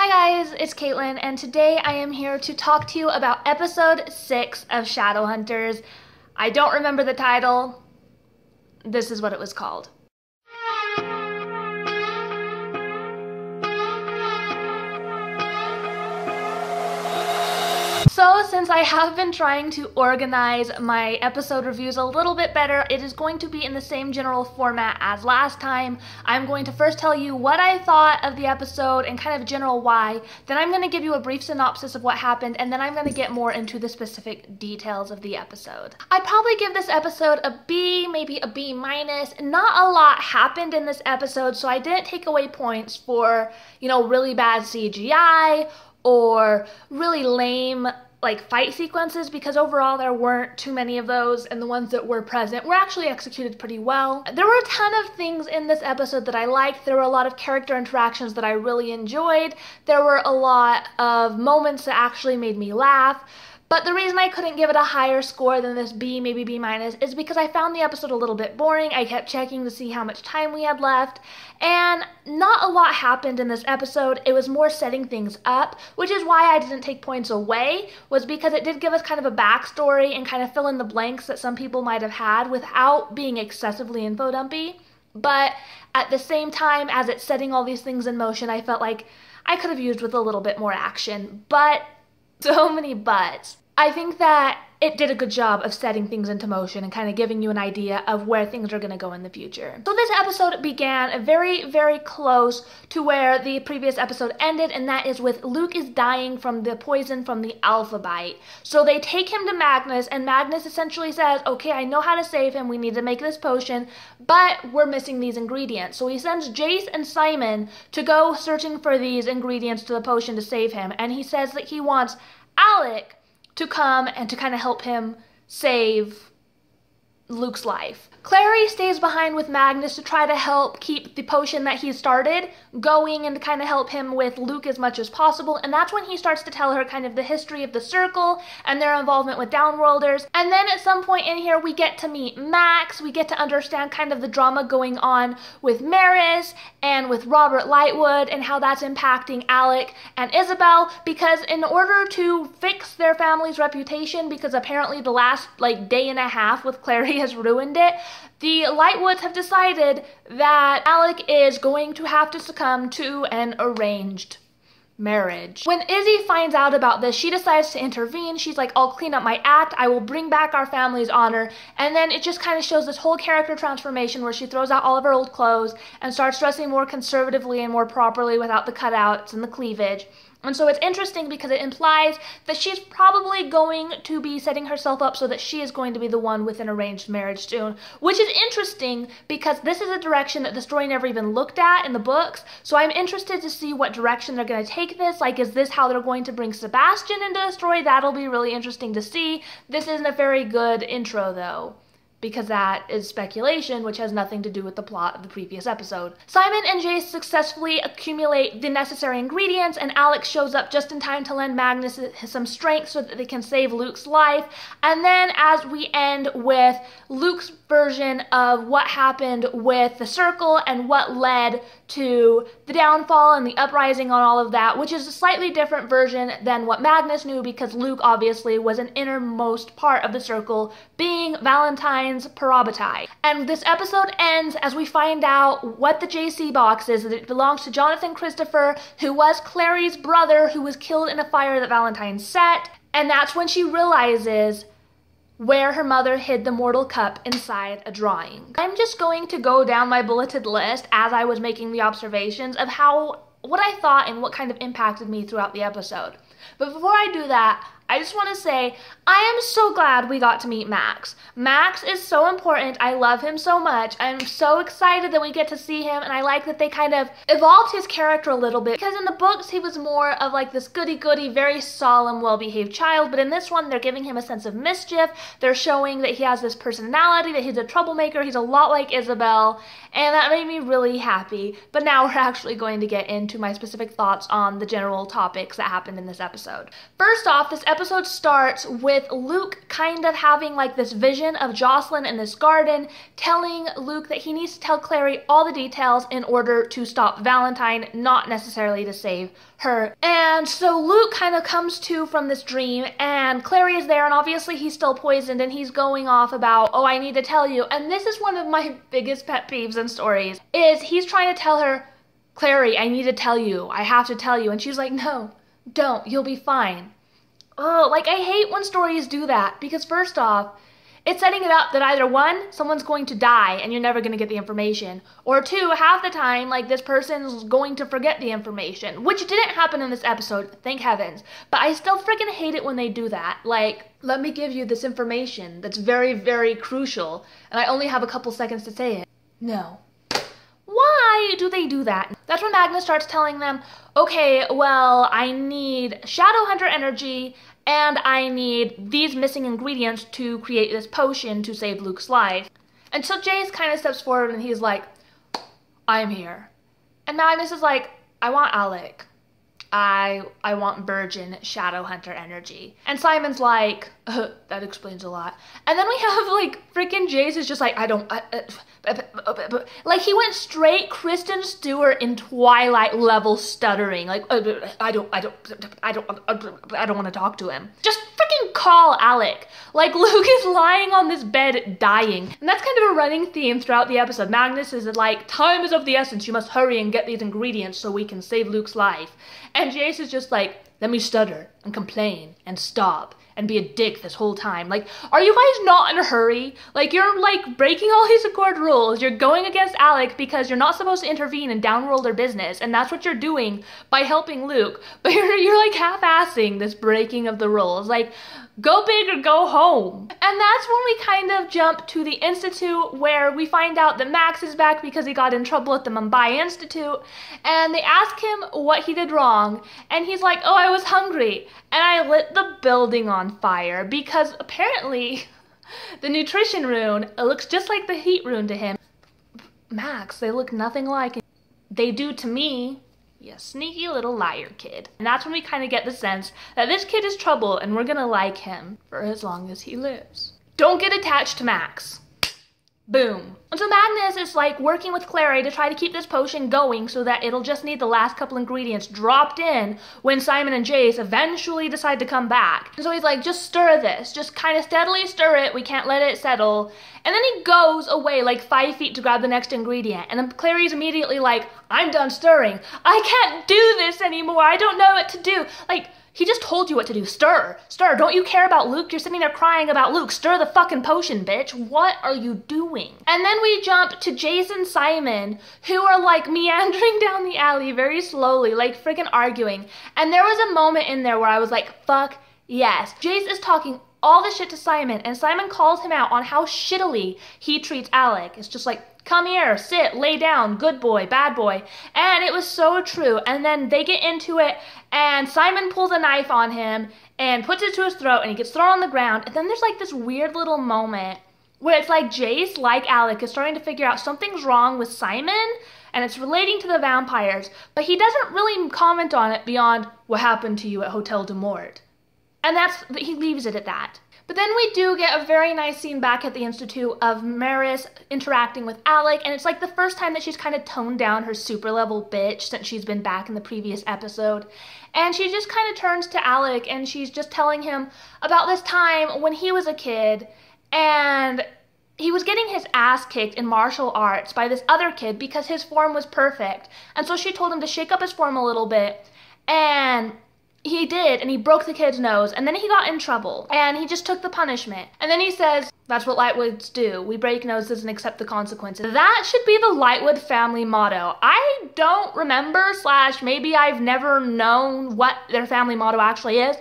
Hi guys, it's Caitlin, and today I am here to talk to you about episode 6 of Shadowhunters. I don't remember the title. This is what it was called. So, since I have been trying to organize my episode reviews a little bit better, it is going to be in the same general format as last time. I'm going to first tell you what I thought of the episode and kind of general why, then I'm going to give you a brief synopsis of what happened, and then I'm going to get more into the specific details of the episode. I'd probably give this episode a B, maybe a B minus. Not a lot happened in this episode, so I didn't take away points for, really bad CGI or really lame fight sequences, because overall there weren't too many of those, and the ones that were present were actually executed pretty well. There were a ton of things in this episode that I liked. There were a lot of character interactions that I really enjoyed. There were a lot of moments that actually made me laugh. But the reason I couldn't give it a higher score than this B, maybe B minus, is because I found the episode a little bit boring. I kept checking to see how much time we had left, and not a lot happened in this episode. It was more setting things up, which is why I didn't take points away, was because it did give us kind of a backstory and kind of fill in the blanks that some people might have had without being excessively info dumpy. But at the same time, as it's setting all these things in motion, I felt like I could have used with a little bit more action. But so many buts. I think that it did a good job of setting things into motion and kind of giving you an idea of where things are going to go in the future. So this episode began very, very close to where the previous episode ended, and that is with Luke is dying from the poison from the Alpha Bite. So they take him to Magnus, and Magnus essentially says, okay, I know how to save him, we need to make this potion, but we're missing these ingredients. So he sends Jace and Simon to go searching for these ingredients to the potion to save him, and he says that he wants Alec to come and to kind of help him save Luke's life. Clary stays behind with Magnus to try to help keep the potion that he started going and to kind of help him with Luke as much as possible, and that's when he starts to tell her kind of the history of the Circle and their involvement with Downworlders. And then at some point in here we get to meet Max, we get to understand kind of the drama going on with Maris and with Robert Lightwood and how that's impacting Alec and Isabel, because in order to fix their family's reputation, because apparently the last day and a half with Clary has ruined it, the Lightwoods have decided that Alec is going to have to succumb to an arranged marriage. When Izzy finds out about this, she decides to intervene. She's like, I'll clean up my act, I will bring back our family's honor, and then it just kind of shows this whole character transformation where she throws out all of her old clothes and starts dressing more conservatively and more properly without the cutouts and the cleavage. And so it's interesting because it implies that she's probably going to be setting herself up so that she is going to be the one with an arranged marriage soon, which is interesting because this is a direction that the story never even looked at in the books. So I'm interested to see what direction they're going to take this. Is this how they're going to bring Sebastian into the story? That'll be really interesting to see. This isn't a very good intro though, because that is speculation, which has nothing to do with the plot of the previous episode. Simon and Jace successfully accumulate the necessary ingredients, and Alex shows up just in time to lend Magnus some strength so that they can save Luke's life. And then as we end with Luke's version of what happened with the Circle and what led to the downfall and the uprising on all of that, which is a slightly different version than what Magnus knew, because Luke obviously was an innermost part of the Circle, being Valentine's prerogative. And this episode ends as we find out what the JC box is, that it belongs to Jonathan Christopher, who was Clary's brother, who was killed in a fire that Valentine set, and that's when she realizes where her mother hid the mortal cup inside a drawing. I'm just going to go down my bulleted list as I was making the observations of what I thought and what kind of impacted me throughout the episode. But before I do that, I just want to say, I am so glad we got to meet Max. Max is so important. I love him so much. I'm so excited that we get to see him, and I like that they kind of evolved his character a little bit, because in the books he was more of this goody-goody, very solemn, well-behaved child, but in this one they're giving him a sense of mischief. They're showing that he has this personality, that he's a troublemaker. He's a lot like Isabel, and that made me really happy. But now we're actually going to get into my specific thoughts on the general topics that happened in this episode. First off, this episode episode starts with Luke kind of having like this vision of Jocelyn in this garden, telling Luke that he needs to tell Clary all the details in order to stop Valentine, not necessarily to save her. And so Luke kind of comes to from this dream, and Clary is there, and obviously he's still poisoned, and he's going off about, oh, I need to tell you. And this is one of my biggest pet peeves in stories, is he's trying to tell her, Clary, I need to tell you. I have to tell you. And she's like, no, don't. You'll be fine. Oh, like, I hate when stories do that, because first off, it's setting it up that either one, someone's going to die and you're never going to get the information, or two, half the time, like, this person's going to forget the information, which didn't happen in this episode, thank heavens. But I still freaking hate it when they do that. Like, let me give you this information that's very, very crucial, and I only have a couple seconds to say it. No. Why do they do that? That's when Magnus starts telling them, okay, well, I need Shadowhunter energy, and I need these missing ingredients to create this potion to save Luke's life. And so Jace kind of steps forward and he's like, I'm here. And Magnus is like, I want Alec. I want virgin Shadowhunter energy. And Simon's like, that explains a lot. And then we have like freaking Jace is just like, like he went straight Kristen Stewart in Twilight level stuttering. Like, I don't want to talk to him. Just freaking call Alec. Like, Luke is lying on this bed dying. And that's kind of a running theme throughout the episode. Magnus is like, time is of the essence. You must hurry and get these ingredients so we can save Luke's life. And Jace is just like, let me stutter and complain and stop and be a dick this whole time. Like, are you guys not in a hurry? Like, you're like breaking all these Accord rules. You're going against Alec because you're not supposed to intervene and downroll their business, and that's what you're doing by helping Luke. But you're like half-assing this breaking of the rules. Like, go big or go home. And that's when we kind of jump to the Institute, where we find out that Max is back because he got in trouble at the Mumbai Institute, and they ask him what he did wrong, and he's like, oh, I was hungry, and I lit the building on fire, because apparently the nutrition rune looks just like the heat rune to him. Max, they look nothing like. They do to me. You sneaky little liar kid. And that's when we kind of get the sense that this kid is trouble and we're gonna like him for as long as he lives. Don't get attached to Max. Boom. And so Magnus is like working with Clary to try to keep this potion going so that it'll just need the last couple ingredients dropped in when Simon and Jace eventually decide to come back. And so he's like, just stir this. Just kind of steadily stir it. We can't let it settle. And then he goes away like 5 feet to grab the next ingredient. And then Clary's immediately like, I'm done stirring. I can't do this anymore. I don't know what to do. Like, he just told you what to do. Stir. Stir. Don't you care about Luke? You're sitting there crying about Luke. Stir the fucking potion, bitch. What are you doing? And then we jump to Jace and Simon, who are like meandering down the alley very slowly, like freaking arguing. And there was a moment in there where I was like, fuck yes. Jace is talking all this shit to Simon, and Simon calls him out on how shittily he treats Alec. It's just like, come here, sit, lay down, good boy, bad boy. And it was so true. And then they get into it, and Simon pulls a knife on him and puts it to his throat, and he gets thrown on the ground. And then there's like this weird little moment where it's like Jace, like Alec, is starting to figure out something's wrong with Simon, and it's relating to the vampires, but he doesn't really comment on it beyond what happened to you at Hotel de Mort. And he leaves it at that. But then we do get a very nice scene back at the Institute of Maris interacting with Alec, and it's like the first time that she's kind of toned down her super level bitch since she's been back in the previous episode. And she just kind of turns to Alec, and she's just telling him about this time when he was a kid, and he was getting his ass kicked in martial arts by this other kid because his form was perfect. And so she told him to shake up his form a little bit, and he did, and he broke the kid's nose, and then he got in trouble, and he just took the punishment. And then he says, that's what Lightwoods do. We break noses and accept the consequences. That should be the Lightwood family motto. I don't remember, / maybe I've never known what their family motto actually is,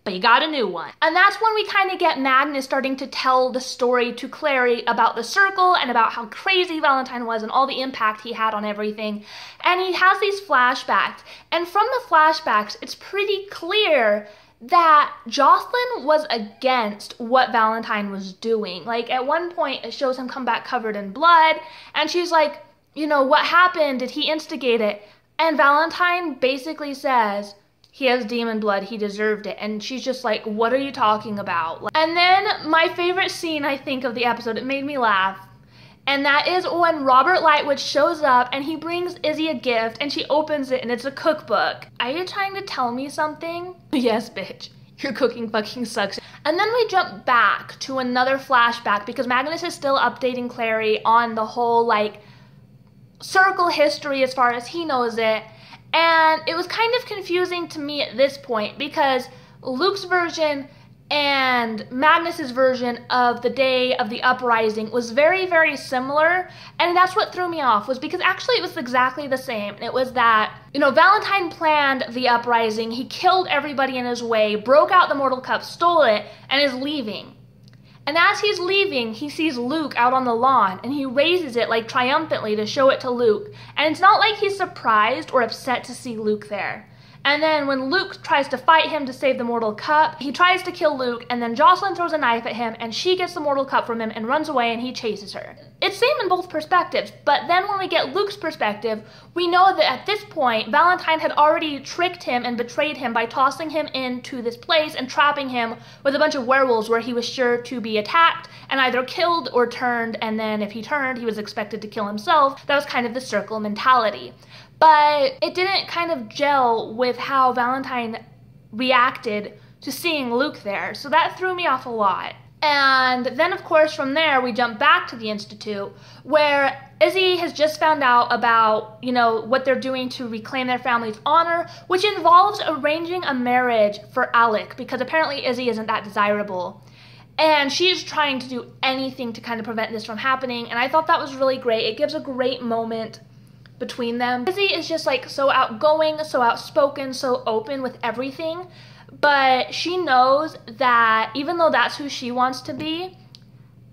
but you got a new one. And that's when we kind of get Magnus starting to tell the story to Clary about the circle and about how crazy Valentine was and all the impact he had on everything. And he has these flashbacks. And from the flashbacks, it's pretty clear that Jocelyn was against what Valentine was doing. Like, at one point, it shows him come back covered in blood, and she's like, you know, what happened? Did he instigate it? And Valentine basically says, he has demon blood, he deserved it. And she's just like, what are you talking about? And then my favorite scene, I think, of the episode, it made me laugh. And that is when Robert Lightwood shows up and he brings Izzy a gift and she opens it and it's a cookbook. Are you trying to tell me something? Yes, bitch. Your cooking fucking sucks. And then we jump back to another flashback because Magnus is still updating Clary on the whole, like, circle history as far as he knows it. And it was kind of confusing to me at this point because Luke's version and Magnus's version of the day of the uprising was very, very similar. And that's what threw me off, was because actually it was exactly the same. It was that, you know, Valentine planned the uprising, he killed everybody in his way, broke out the Mortal Cup, stole it, and is leaving. And as he's leaving, he sees Luke out on the lawn, and he raises it, like, triumphantly to show it to Luke. And it's not like he's surprised or upset to see Luke there. And then when Luke tries to fight him to save the Mortal Cup, he tries to kill Luke, and then Jocelyn throws a knife at him, and she gets the Mortal Cup from him and runs away, and he chases her. It's same in both perspectives, but then when we get Luke's perspective, we know that at this point, Valentine had already tricked him and betrayed him by tossing him into this place and trapping him with a bunch of werewolves where he was sure to be attacked and either killed or turned, and then if he turned, he was expected to kill himself. That was kind of the circle mentality. But it didn't kind of gel with how Valentine reacted to seeing Luke there, so that threw me off a lot. And then, of course, from there, we jump back to the Institute, where Izzy has just found out about, you know, what they're doing to reclaim their family's honor, which involves arranging a marriage for Alec, because apparently Izzy isn't that desirable. And she's trying to do anything to kind of prevent this from happening, and I thought that was really great. It gives a great moment between them. Izzy is just like so outgoing, so outspoken, so open with everything, but she knows that even though that's who she wants to be,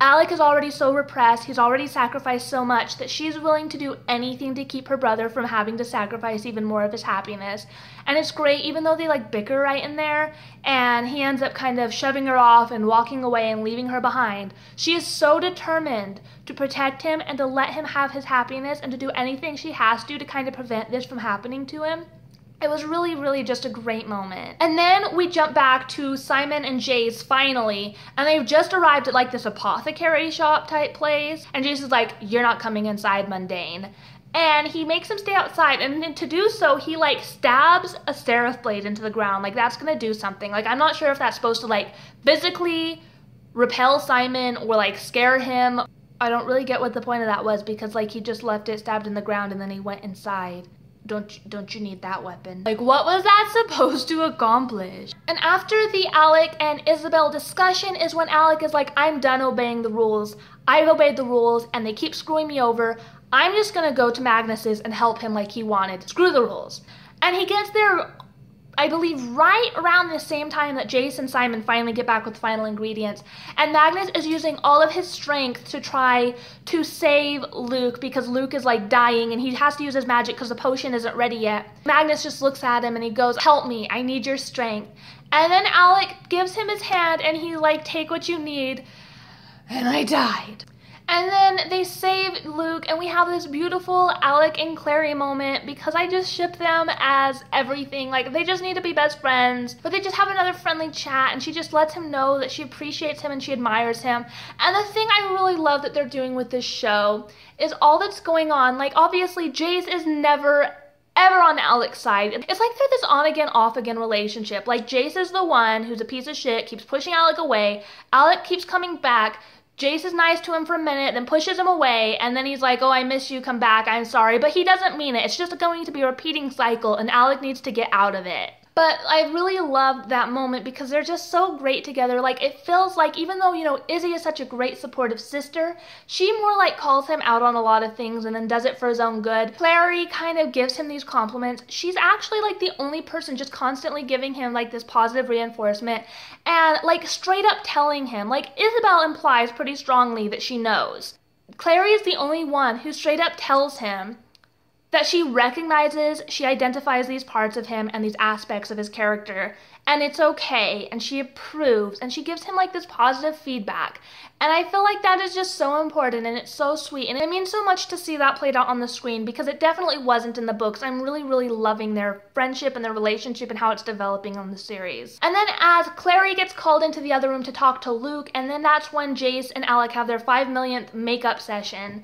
Alec is already so repressed, he's already sacrificed so much that she's willing to do anything to keep her brother from having to sacrifice even more of his happiness. And it's great, even though they like bicker right in there, and he ends up kind of shoving her off and walking away and leaving her behind. She is so determined to protect him and to let him have his happiness and to do anything she has to kind of prevent this from happening to him. It was really, really just a great moment. And then we jump back to Simon and Jace finally, and they've just arrived at like this apothecary shop type place, and Jace is like, you're not coming inside, mundane. And he makes him stay outside, and to do so, he like stabs a seraph blade into the ground. Like, that's gonna do something. Like, I'm not sure if that's supposed to like physically repel Simon or like scare him. I don't really get what the point of that was, because like he just left it stabbed in the ground and then he went inside. Don't you need that weapon? Like, what was that supposed to accomplish? And after the Alec and Isabel discussion is when Alec is like, I'm done obeying the rules. I've obeyed the rules and they keep screwing me over. I'm just gonna go to Magnus's and help him like he wanted. Screw the rules. And he gets there, I believe, right around the same time that Jace and Simon finally get back with the final ingredients. And Magnus is using all of his strength to try to save Luke, because Luke is like dying and he has to use his magic because the potion isn't ready yet. Magnus just looks at him and he goes, help me, I need your strength. And then Alec gives him his hand and he's like, take what you need. And I died. And then they save Luke, and we have this beautiful Alec and Clary moment, because I just ship them as everything. Like, they just need to be best friends, but they just have another friendly chat, and she just lets him know that she appreciates him and she admires him. And the thing I really love that they're doing with this show is all that's going on. Like, obviously, Jace is never ever on Alec's side. It's like they're this on-again, off-again relationship. Like, Jace is the one who's a piece of shit, keeps pushing Alec away. Alec keeps coming back. Jace is nice to him for a minute, then pushes him away, and then he's like, oh, I miss you, come back, I'm sorry. But he doesn't mean it. It's just going to be a repeating cycle, and Alec needs to get out of it. But I really loved that moment because they're just so great together. Like, it feels like, even though, you know, Izzy is such a great supportive sister, she more like calls him out on a lot of things and then does it for his own good. Clary kind of gives him these compliments. She's actually like the only person just constantly giving him like this positive reinforcement and like straight up telling him. Like, Isabel implies pretty strongly that she knows. Clary is the only one who straight up tells him that she recognizes, she identifies these parts of him and these aspects of his character, and it's okay, and she approves, and she gives him like this positive feedback. And I feel like that is just so important, and it's so sweet, and it means so much to see that played out on the screen, because it definitely wasn't in the books. I'm really, really loving their friendship and their relationship and how it's developing on the series. And then as Clary gets called into the other room to talk to Luke, and then that's when Jace and Alec have their 5 millionth makeup session.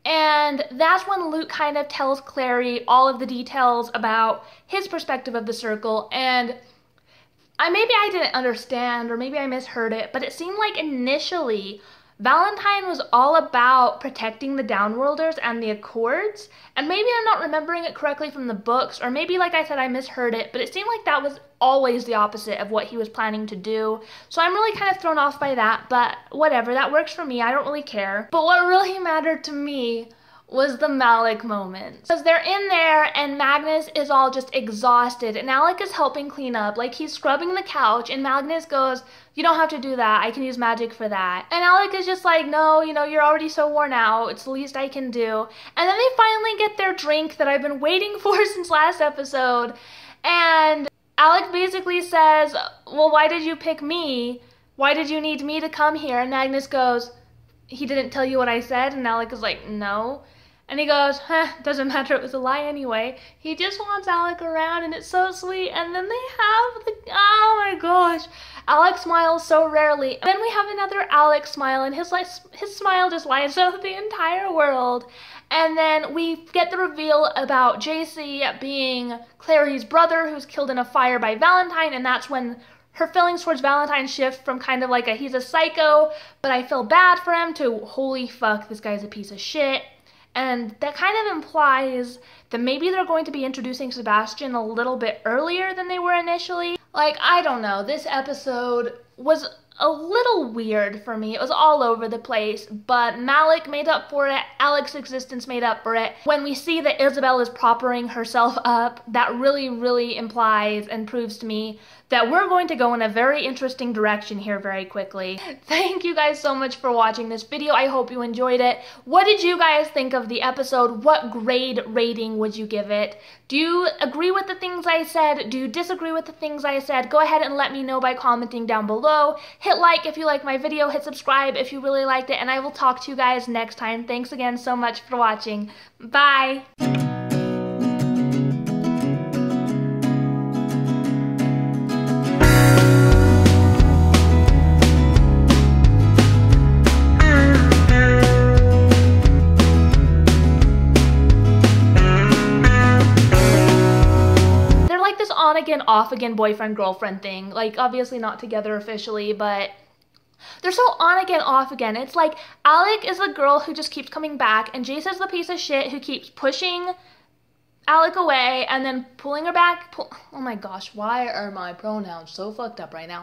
And that's when Luke kind of tells Clary all of the details about his perspective of the circle, and maybe I didn't understand, or maybe I misheard it, but it seemed like initially Valentine was all about protecting the Downworlders and the Accords, and maybe I'm not remembering it correctly from the books, or maybe, like I said, I misheard it, but it seemed like that was always the opposite of what he was planning to do. So I'm really kind of thrown off by that, but whatever, that works for me, I don't really care. But what really mattered to me was the Malec moment. Because they're in there and Magnus is all just exhausted and Alec is helping clean up, like he's scrubbing the couch, and Magnus goes, "You don't have to do that, I can use magic for that." And Alec is just like, "No, you know, you're already so worn out, it's the least I can do." And then they finally get their drink that I've been waiting for since last episode, and Alec basically says, "Well, why did you pick me? Why did you need me to come here?" And Magnus goes, "He didn't tell you what I said?" And Alec is like, "No." And he goes, "Doesn't matter, it was a lie anyway." He just wants Alec around, and it's so sweet. And then they have the, oh my gosh, Alec smiles so rarely. And then we have another Alec smile, and his smile just lights up the entire world. And then we get the reveal about JC being Clary's brother, who's killed in a fire by Valentine, and that's when her feelings towards Valentine shift from kind of like a he's a psycho, but I feel bad for him, to holy fuck, this guy's a piece of shit. And that kind of implies that maybe they're going to be introducing Sebastian a little bit earlier than they were initially. Like, I don't know, this episode was a little weird for me. It was all over the place, but Malec made up for it, Alec's existence made up for it. When we see that Isabel is proppering herself up, that really, really implies and proves to me that we're going to go in a very interesting direction here very quickly. Thank you guys so much for watching this video. I hope you enjoyed it. What did you guys think of the episode? What grade rating would you give it? Do you agree with the things I said? Do you disagree with the things I said? Go ahead and let me know by commenting down below. Hit like if you like my video, hit subscribe if you really liked it, and I will talk to you guys next time. Thanks again so much for watching. Bye! On again, off again boyfriend girlfriend thing. Like, obviously not together officially, but they're so on again, off again. It's like Alec is the girl who just keeps coming back, and Jace is the piece of shit who keeps pushing Alec away and then pulling her back. Oh my gosh, why are my pronouns so fucked up right now?